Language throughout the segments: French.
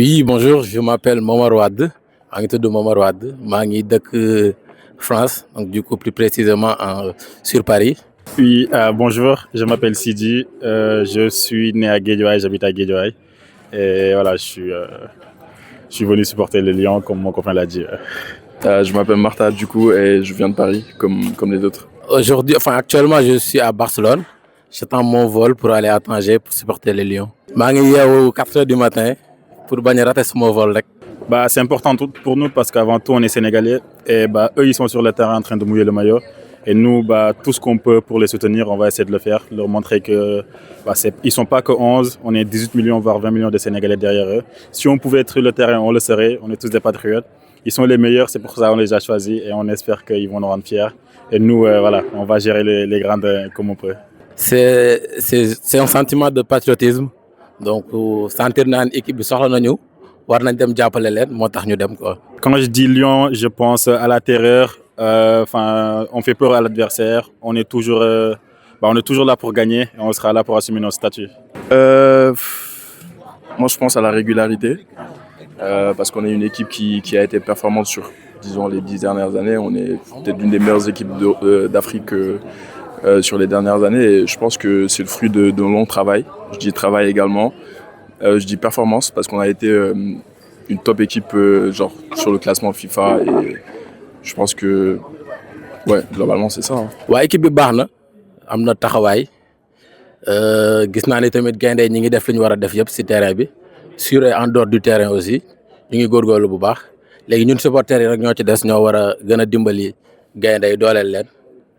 Oui, bonjour, je m'appelle Momar Wade. Je suis de Momar Wade. Je suis de France, donc du coup plus précisément sur Paris. Oui, bonjour, je m'appelle Sidi, je suis né à Guédiawaye, j'habite à Guédiawaye et voilà, je suis venu supporter le Lyon comme mon copain l'a dit. Je m'appelle Martha du coup et je viens de Paris comme les autres. Aujourd'hui, enfin actuellement, je suis à Barcelone. J'attends mon vol pour aller à Tanger pour supporter les Lions. Je suis à 4 h du matin pour ne rater mon vol. C'est important pour nous parce qu'avant tout on est sénégalais et eux ils sont sur le terrain en train de mouiller le maillot et nous tout ce qu'on peut pour les soutenir, on va essayer de le faire, leur montrer que ils sont pas que 11, on est 18 millions voire 20 millions de Sénégalais derrière eux. Si on pouvait être sur le terrain, on le serait, on est tous des patriotes. Ils sont les meilleurs, c'est pour ça qu'on les a choisis et on espère qu'ils vont nous rendre fiers. Et nous, on va gérer les grandes comme on peut. C'est un sentiment de patriotisme. Donc, sentir une équipe de soxla nañu war nañ dem jàppale leen moo tax ñu dem quoi. Quand je dis Lyon, je pense à la terreur. On fait peur à l'adversaire. On est toujours là pour gagner et on sera là pour assumer nos statuts. Moi, je pense à la régularité parce qu'on est une équipe qui a été performante sur, disons, les 10 dernières années. On est peut-être l'une des meilleures équipes d'Afrique sur les dernières années et je pense que c'est le fruit de long travail. Je dis travail également. Je dis performance parce qu'on a été une top équipe genre sur le classement FIFA et je pense que ouais, globalement c'est ça. Ouais, équipe bi baax na am na taxawaay gis naa ne tamit gaynde ñi ngi def li ñu war a def yëpp ci terrain bi sur et en dehors du terrain aussi ñu ngi góorgóorlu bu baax léegi ñun supporters yi rek ñoo ci des ñoo war a gën a dimbali gaynde yi dooleel leen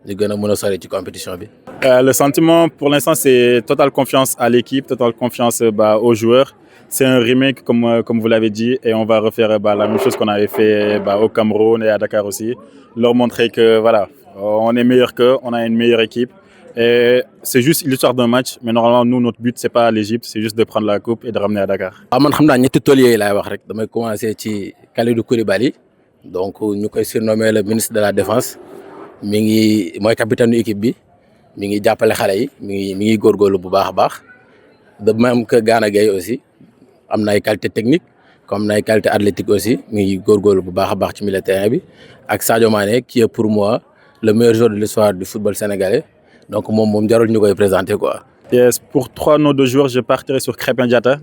ñu gën a mën a sori ci compétition bi. Le sentiment pour l'instant c'est totale confiance à l'équipe, totale confiance aux joueurs. C'est un remake comme vous l'avez dit et on va refaire la même chose qu'on avait fait au Cameroun et à Dakar aussi. Leur montrer que voilà, on est meilleur qu'eux, on a une meilleure équipe. Et c'est juste l'histoire d'un match, mais normalement nous notre but c'est pas l'Égypte, c'est juste de prendre la coupe et de ramener à Dakar. Man xam naa ñetti tauliers yi laay wax rek damay commencer ci Kalidou Koulibaly donc ñu koy surnommé le ministre de la défense mi ngi mooy capitaine équipe bi mi ngi jàppale xale yi mi ngi góorgóorlu bu baax a baax de même que Gana Gueye aussi am na ay qualité technique comme na ay qualité athlétique aussi mi ngi góorgóorlu bu baax a baax ci milieu terrain bi ak Sadio Mané qui est pour moi le meilleur joueur de l'histoire du football sénégalais donc moom jarul ñu koy présenter quoi. Yes, pour 3 noms de joueurs, je partirai sur Krépin Diatta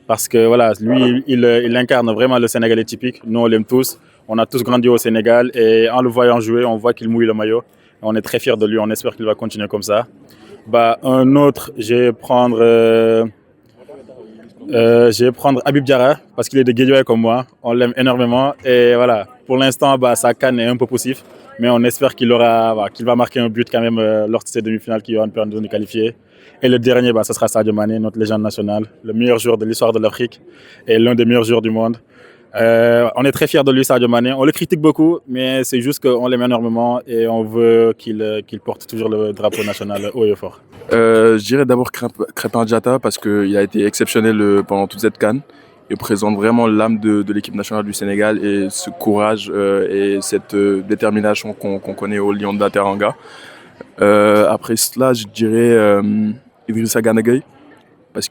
parce que voilà, lui il incarne vraiment le Sénégalais typique. Nous on l'aime tous, on a tous grandi au Sénégal et en le voyant jouer, on voit qu'il mouille le maillot. On est très fiers de lui, on espère qu'il va continuer comme ça. Un autre, je vais prendre Habib Diarra parce qu'il est de Guédiawaye comme moi. On l'aime énormément et voilà. Pour l'instant, sa canne est un peu poussif, mais on espère qu'il va marquer un but quand même lors de ces demi-finales qui vont nous permettre de nous qualifier. Et le dernier, ce sera Sadio Mané, notre légende nationale, le meilleur joueur de l'histoire de l'Afrique et l'un des meilleurs joueurs du monde. On est très fiers de lui, Sadio Mané. On le critique beaucoup, mais c'est juste qu'on l'aime énormément et on veut qu'il porte toujours le drapeau national haut et fort. Je dirais d'abord Krépin Diatta parce qu'il a été exceptionnel pendant toute cette CAN. Il représente vraiment l'âme de l'équipe nationale du Sénégal et ce courage et cette détermination qu'on connaît au Lion de la Teranga. Après cela, je dirais Idrissa Gana Gueye parce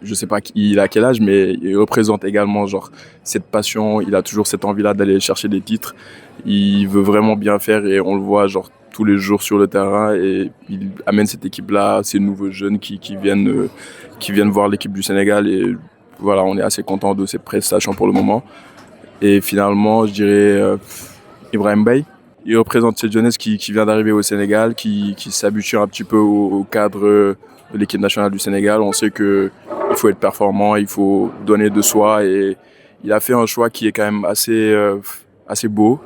je sais pas il a quel âge, mais il représente également genre cette passion. Il a toujours cette envie-là d'aller chercher des titres. Il veut vraiment bien faire et on le voit genre tous les jours sur le terrain et il amène cette équipe-là, ces nouveaux jeunes qui viennent voir l'équipe du Sénégal et voilà, on est assez content de ses prestations pour le moment. Et finalement, je dirais Ibrahim Mbaye. Il représente cette jeunesse qui vient d'arriver au Sénégal, qui s'habitue un petit peu au cadre de l'équipe nationale du Sénégal. On sait qu'il faut être performant, il faut donner de soi et il a fait un choix qui est quand même assez beau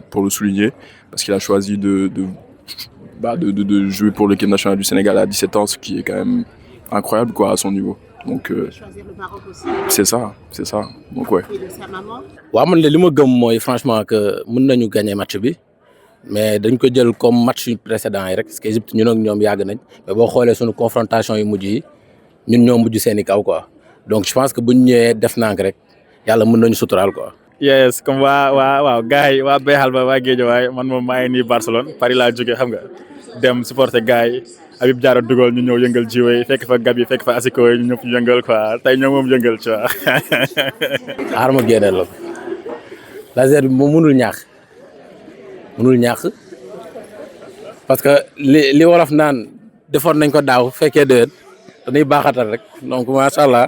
pour le souligner parce qu'il a choisi de jouer pour l'équipe nationale du Sénégal à 17 ans, ce qui est quand même incroyable quoi, à son niveau. Donc choisir le Maroc aussi. c'est ça. Donc ouais. Et de sa maman. waaw man li ma gëm mooy franchement que mën nañu gagner match bi mais dañ ko jël comme match précédent yi rek parce que Égypte ñun ak ñoom yàgg nañ mais boo xoolee suñu confrontation yu mujj yi ñun ñoo mujj seeni kaw quoi donc je pense que buñ ñëwee def nank rek yàlla mën nañu suturaal quoi. Yes, comme waaw gars yi waa Bexal ba waa Guédiawaye man moom maa ngi nii Barcelone Paris laa jógee xam nga dem supporter gars yi Habib Diarra dugal ñu ñëw yëngal jiwe fekk fa Gabi fekk fa Asiko ñu ñëpp ñu yëngal quoi tey ñoom moom yëngal tu vois. xaaral ma génneel la laser bi moom mënul ñàkk parce que li wolof naan defoon nañ ko daaw fekkee déwén dañuy baaxatal rek donc macha allah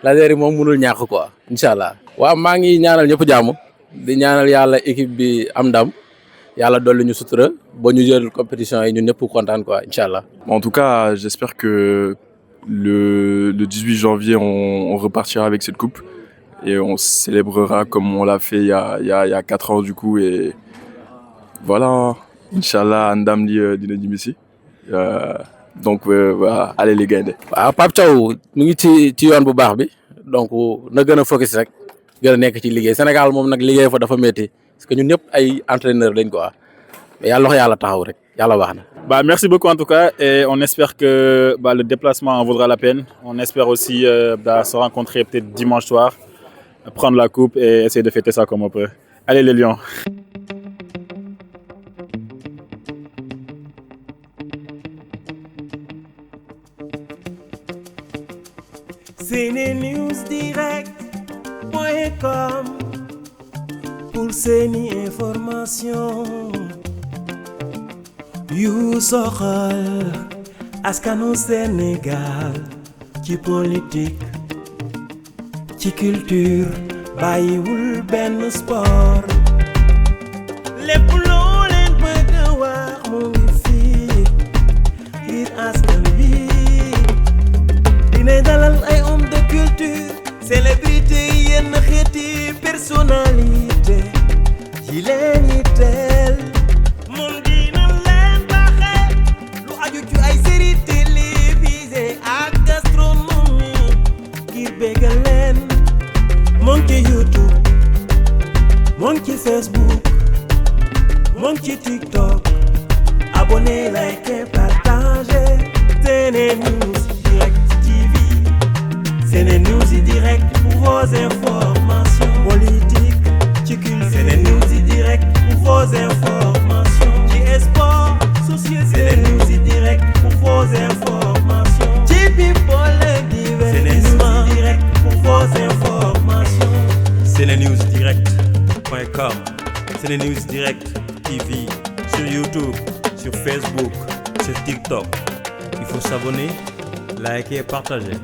laser yi moom mënul ñàkk quoi incha allah. waaw maa ngi ñaanal ñëpp jàmm di ñaanal yàlla équipe bi am ndam yàlla dolli ñu sutura ba ñu jël compétition yi ñun ñëpp kontaan quoi incha allah. En tout cas, j'espère que le 18 janvier, on repartira avec cette coupe et on célébrera comme on l'a fait il y a 4 ans du coup. Et voilà, Inch'Allah, Ndam dina ñibbisi. Donc voilà, allez les gars. waaw Pape Thiaw mu ngi ci yoon bu baax bi donc na gën a focus rek gën a nekk ci liggéey Sénégal moom nag liggéey fa dafa métti parce que ñun ñëpp ay entraîneur lañ quoi mais yàlla taxaw rek yàlla baax na. Merci beaucoup en tout cas et on espère que le déplacement en vaudra la peine. On espère aussi se rencontrer peut-être dimanche soir, prendre la coupe et essayer de fêter ça comme on peut. Allez les Lions. SeneNewsDirect.com pour seeni information yu soxal askanu Sénégal ci politique ci culture bàyyiwul benn sport lépp loo leen bëgg a wax mu ngi fii ngir askan bi dina dalal ay homme de culture célébrité yenn xeeti personnalité yi leen yitteel moom dina leen baaxee lu aju ci ay série télévisée ak gastronomie ngir bégal leen moo ngi ci YouTube moo ngi ci Facebook moo ngi ci TikTok abonné like partagé SeneNews Direct TV SeneNews Direct pour vos informations politiques ci culture SeneNews Direct pour vos informations ci sport société SeneNews Direct pour vos informations ci people et divertissement SeneNews Direct pour vos informations SeneNewsDirect.com SeneNews Direct TV sur YouTube, sur Facebook, sur TikTok. Il faut s'abonner, liker et partager.